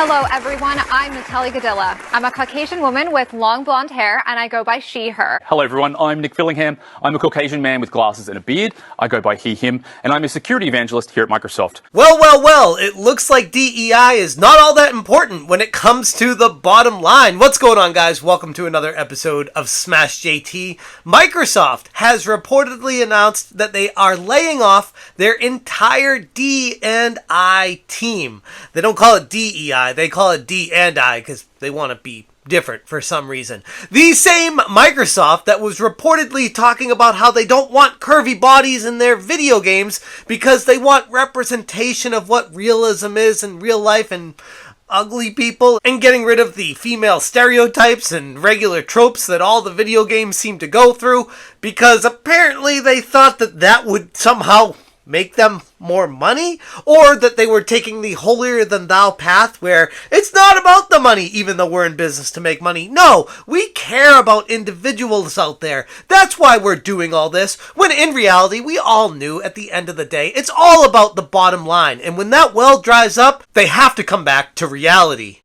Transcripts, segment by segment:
Hello, everyone. I'm Natalie Gadilla. I'm a Caucasian woman with long blonde hair, and I go by she, her. Hello, everyone. I'm Nick Fillingham. I'm a Caucasian man with glasses and a beard. I go by he, him, and I'm a security evangelist here at Microsoft. Well, it looks like DEI is not all that important when it comes to the bottom line. What's going on, guys? Welcome to another episode of Smash JT. Microsoft has reportedly announced that they are laying off their entire D&I team. They don't call it DEI, they call it D&I because they want to be different for some reason. The same Microsoft that was reportedly talking about how they don't want curvy bodies in their video games because they want representation of what realism is in real life and ugly people, and getting rid of the female stereotypes and regular tropes that all the video games seem to go through, because apparently they thought that that would somehow make them more money, or that they were taking the holier than thou path where it's not about the money even though we're in business to make money. No, we care about individuals out there. That's why we're doing all this, when in reality we all knew at the end of the day it's all about the bottom line, and when that well dries up they have to come back to reality.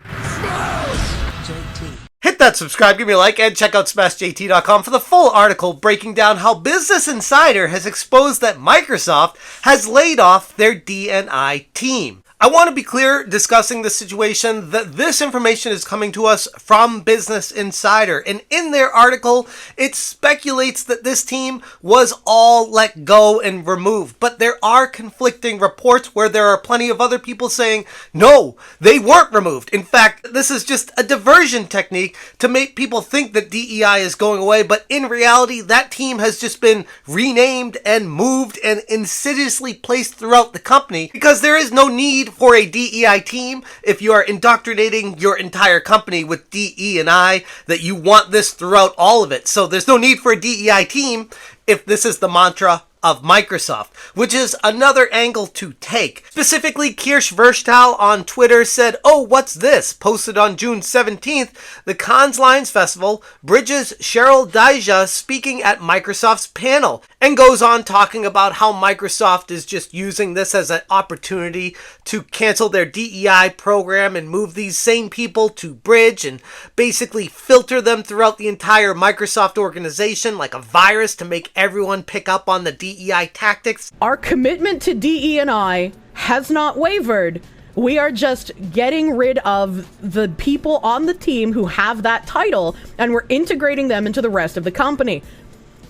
Hit that subscribe, give me a like, and check out smashjt.com for the full article breaking down how Business Insider has exposed that Microsoft has laid off their D&I team. I want to be clear discussing this situation that this information is coming to us from Business Insider, and in their article it speculates that this team was all let go and removed, but there are conflicting reports where there are plenty of other people saying no, they weren't removed. In fact, this is just a diversion technique to make people think that DEI is going away, but in reality that team has just been renamed and moved and insidiously placed throughout the company, because there is no need for a DEI team if you are indoctrinating your entire company with DE&I, that you want this throughout all of it. So there's no need for a DEI team if this is the mantra of Microsoft, which is another angle to take. Specifically, Kirsch Verstal on Twitter said, "Oh, what's this?" Posted on June 17th, the Cannes Lions Festival bridges Cheryl Daija speaking at Microsoft's panel, and goes on talking about how Microsoft is just using this as an opportunity to cancel their DEI program and move these same people to Bridge and basically filter them throughout the entire Microsoft organization like a virus to make everyone pick up on the DEI tactics. Our commitment to DE&I has not wavered. We are just getting rid of the people on the team who have that title, and we're integrating them into the rest of the company.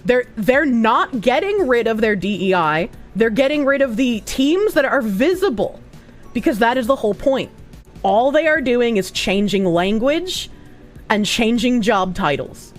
They're not getting rid of their DEI. They're getting rid of the teams that are visible, because that is the whole point. All they are doing is changing language and changing job titles.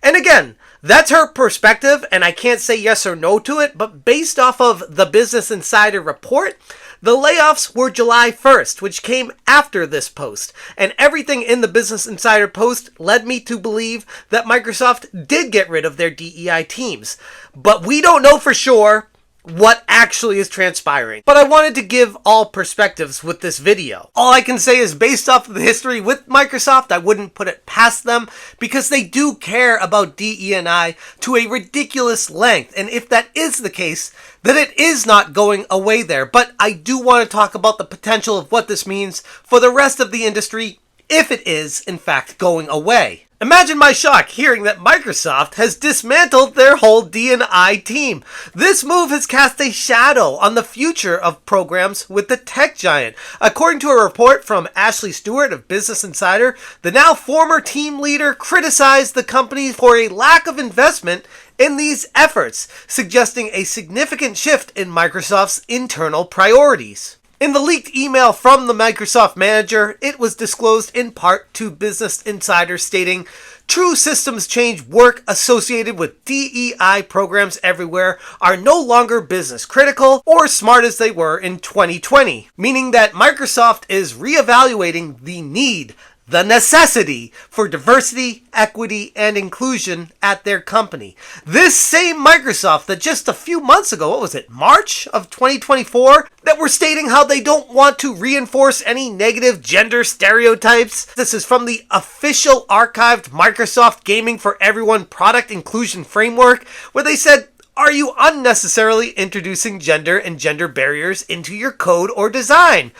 And again, that's her perspective, and I can't say yes or no to it, but based off of the Business Insider report, the layoffs were July 1st, which came after this post, and everything in the Business Insider post led me to believe that Microsoft did get rid of their DEI teams. But we don't know for sure what actually is transpiring. But I wanted to give all perspectives with this video. All I can say is, based off of the history with Microsoft, I wouldn't put it past them, because they do care about DE&I to a ridiculous length. And if that is the case, then it is not going away there. But I do want to talk about the potential of what this means for the rest of the industry if it is, in fact, going away. Imagine my shock hearing that Microsoft has dismantled their whole D&I team. This move has cast a shadow on the future of programs with the tech giant. According to a report from Ashley Stewart of Business Insider, the now former team leader criticized the company for a lack of investment in these efforts, suggesting a significant shift in Microsoft's internal priorities. In the leaked email from the Microsoft manager, it was disclosed in part to Business Insider, stating, "True systems change work associated with DEI programs everywhere are no longer business critical or smart as they were in 2020, meaning that Microsoft is reevaluating the need, the necessity for diversity, equity, and inclusion at their company." This same Microsoft that just a few months ago, what was it, March of 2024, that were stating how they don't want to reinforce any negative gender stereotypes. This is from the official archived Microsoft Gaming for Everyone product inclusion framework, where they said, "Are you unnecessarily introducing gender and gender barriers into your code or design?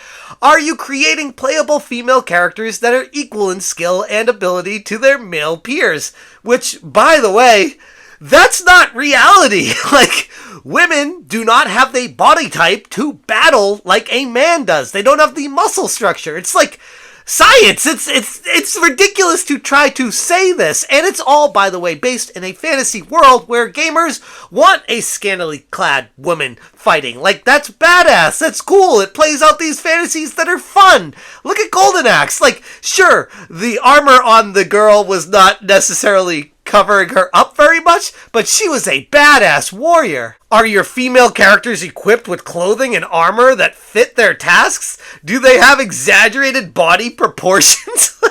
Are you creating playable female characters that are equal in skill and ability to their male peers? Which, by the way, that's not reality. Like, women do not have the body type to battle like a man does. They don't have the muscle structure. It's like science. It's ridiculous to try to say this. And it's all, by the way, based in a fantasy world where gamers want a scantily clad woman fighting. Like, that's badass. That's cool. It plays out these fantasies that are fun. Look at Golden Axe. Like, sure, the armor on the girl was not necessarily covering her up very much, but she was a badass warrior. Are your female characters equipped with clothing and armor that fit their tasks? Do they have exaggerated body proportions?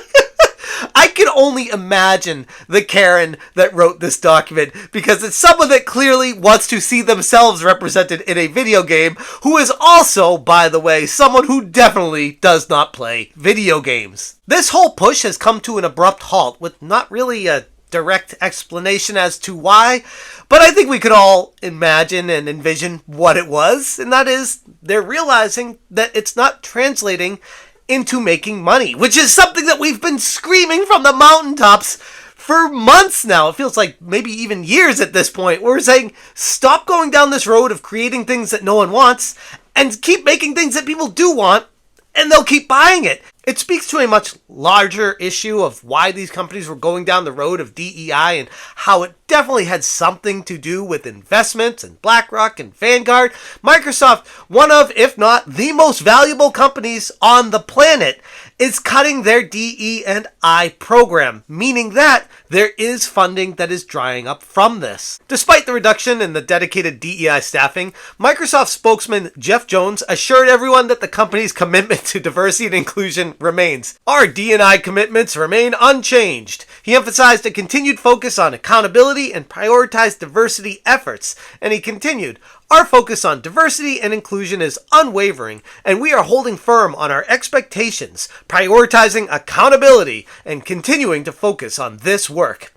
I can only imagine the Karen that wrote this document, because it's someone that clearly wants to see themselves represented in a video game, who is also, by the way, someone who definitely does not play video games. This whole push has come to an abrupt halt with not really a direct explanation as to why, but I think we could all imagine and envision what it was, and that is they're realizing that it's not translating into making money, which is something that we've been screaming from the mountaintops for months now. It feels like maybe even years at this point. We're saying, stop going down this road of creating things that no one wants and keep making things that people do want, and they'll keep buying it. It speaks to a much larger issue of why these companies were going down the road of DEI and how it definitely had something to do with investments and BlackRock and Vanguard. Microsoft, one of, if not the most valuable companies on the planet, is cutting their DE&I program, meaning that there is funding that is drying up from this. Despite the reduction in the dedicated DEI staffing, Microsoft spokesman Jeff Jones assured everyone that the company's commitment to diversity and inclusion remains. Our D&I commitments remain unchanged. He emphasized a continued focus on accountability and prioritized diversity efforts, and he continued, our focus on diversity and inclusion is unwavering, and we are holding firm on our expectations, prioritizing accountability, and continuing to focus on this work.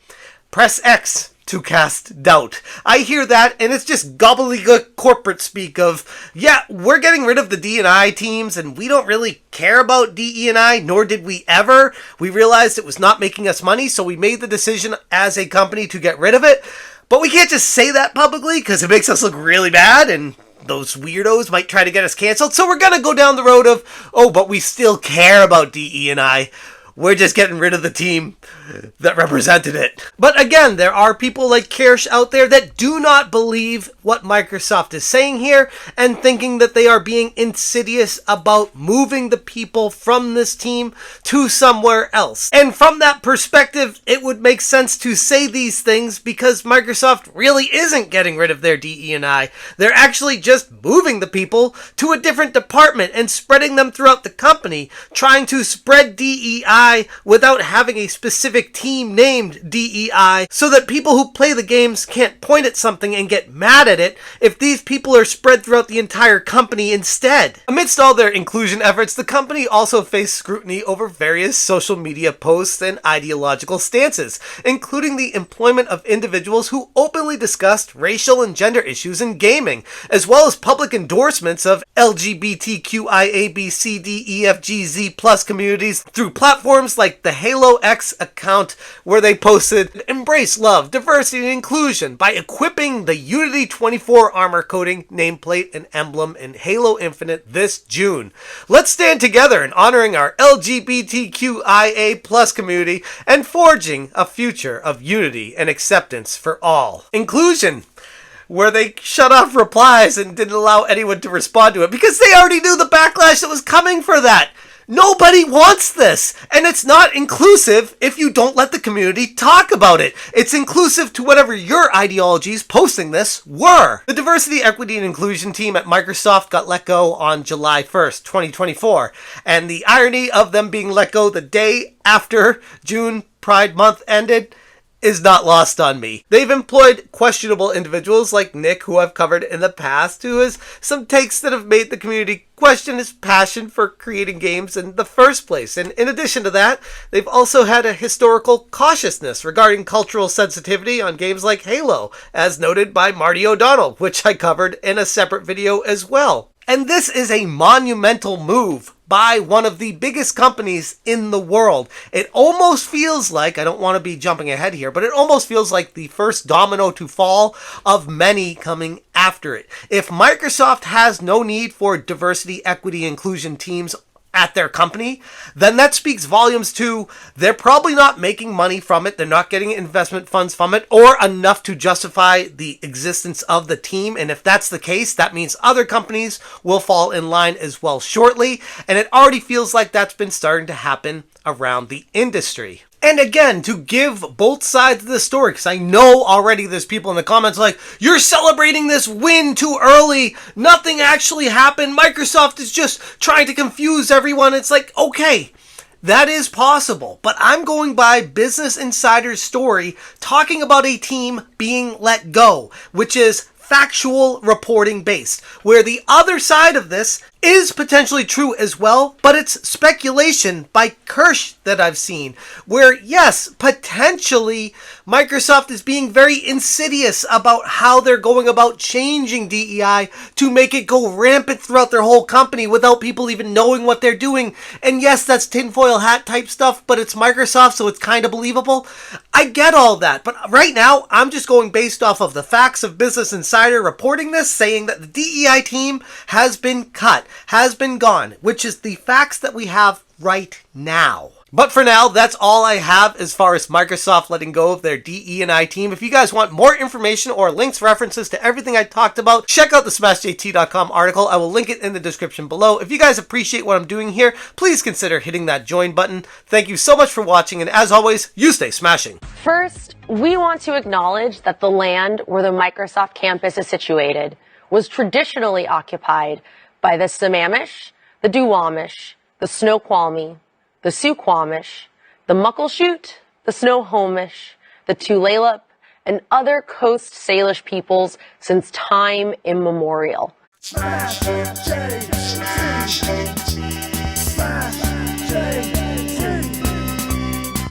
Press X to cast doubt. I hear that, and it's just gobbledygook corporate speak of, yeah, we're getting rid of the D&I teams, and we don't really care about DE&I, nor did we ever. We realized it was not making us money, so we made the decision as a company to get rid of it. But we can't just say that publicly because it makes us look really bad and those weirdos might try to get us canceled. So we're going to go down the road of, oh, but we still care about DE&I. We're just getting rid of the team that represented it. But again, there are people like Kirsch out there that do not believe what Microsoft is saying here and thinking that they are being insidious about moving the people from this team to somewhere else. And from that perspective, it would make sense to say these things because Microsoft really isn't getting rid of their DE&I. They're actually just moving the people to a different department and spreading them throughout the company, trying to spread DEI without having a specific team named DEI so that people who play the games can't point at something and get mad at it if these people are spread throughout the entire company instead. Amidst all their inclusion efforts, the company also faced scrutiny over various social media posts and ideological stances, including the employment of individuals who openly discussed racial and gender issues in gaming, as well as public endorsements of LGBTQIABCDEFGZ+ communities through platforms like the Halo X account, where they posted, embrace love, diversity, and inclusion by equipping the Unity 24 armor coating, nameplate, and emblem in Halo Infinite this June. Let's stand together in honoring our LGBTQIA+ community and forging a future of unity and acceptance for all. Inclusion, where they shut off replies and didn't allow anyone to respond to it because they already knew the backlash that was coming for that. Nobody wants this, and it's not inclusive if you don't let the community talk about it. It's inclusive to whatever your ideologies posting this were. The diversity, equity, and inclusion team at Microsoft got let go on July 1st, 2024, and the irony of them being let go the day after June Pride Month ended is not lost on me. They've employed questionable individuals like Nick, who I've covered in the past, who has some takes that have made the community question his passion for creating games in the first place. And in addition to that, they've also had a historical cautiousness regarding cultural sensitivity on games like Halo, as noted by Marty O'Donnell, which I covered in a separate video as well. And this is a monumental move by one of the biggest companies in the world. It almost feels like, I don't want to be jumping ahead here, but it almost feels like the first domino to fall of many coming after it. If Microsoft has no need for diversity, equity, inclusion teams at their company, then that speaks volumes to they're probably not making money from it, they're not getting investment funds from it, or enough to justify the existence of the team. And if that's the case, that means other companies will fall in line as well shortly, and it already feels like that's been starting to happen around the industry. And again, to give both sides of the story, because I know already there's people in the comments like, you're celebrating this win too early, nothing actually happened, Microsoft is just trying to confuse everyone. It's like, okay, that is possible, but I'm going by Business Insider's story talking about a team being let go, which is factual reporting based, where the other side of this is potentially true as well, but it's speculation by Kirsch that I've seen, where yes, potentially Microsoft is being very insidious about how they're going about changing DEI to make it go rampant throughout their whole company without people even knowing what they're doing. And yes, that's tinfoil hat type stuff, but it's Microsoft, so it's kind of believable. I get all that, but right now I'm just going based off of the facts of Business Insider reporting this, saying that the DEI team has been cut, has been gone, which is the facts that we have right now. But for now, that's all I have as far as Microsoft letting go of their DE&I team. If you guys want more information or links, references to everything I talked about, check out the SmashJT.com article. I will link it in the description below. If you guys appreciate what I'm doing here, please consider hitting that join button. Thank you so much for watching, and as always, you stay smashing. First, we want to acknowledge that the land where the Microsoft campus is situated was traditionally occupied by the Sammamish, the Duwamish, the Snoqualmie, the Suquamish, the Muckleshoot, the Snohomish, the Tulalip, and other Coast Salish peoples since time immemorial. Smash,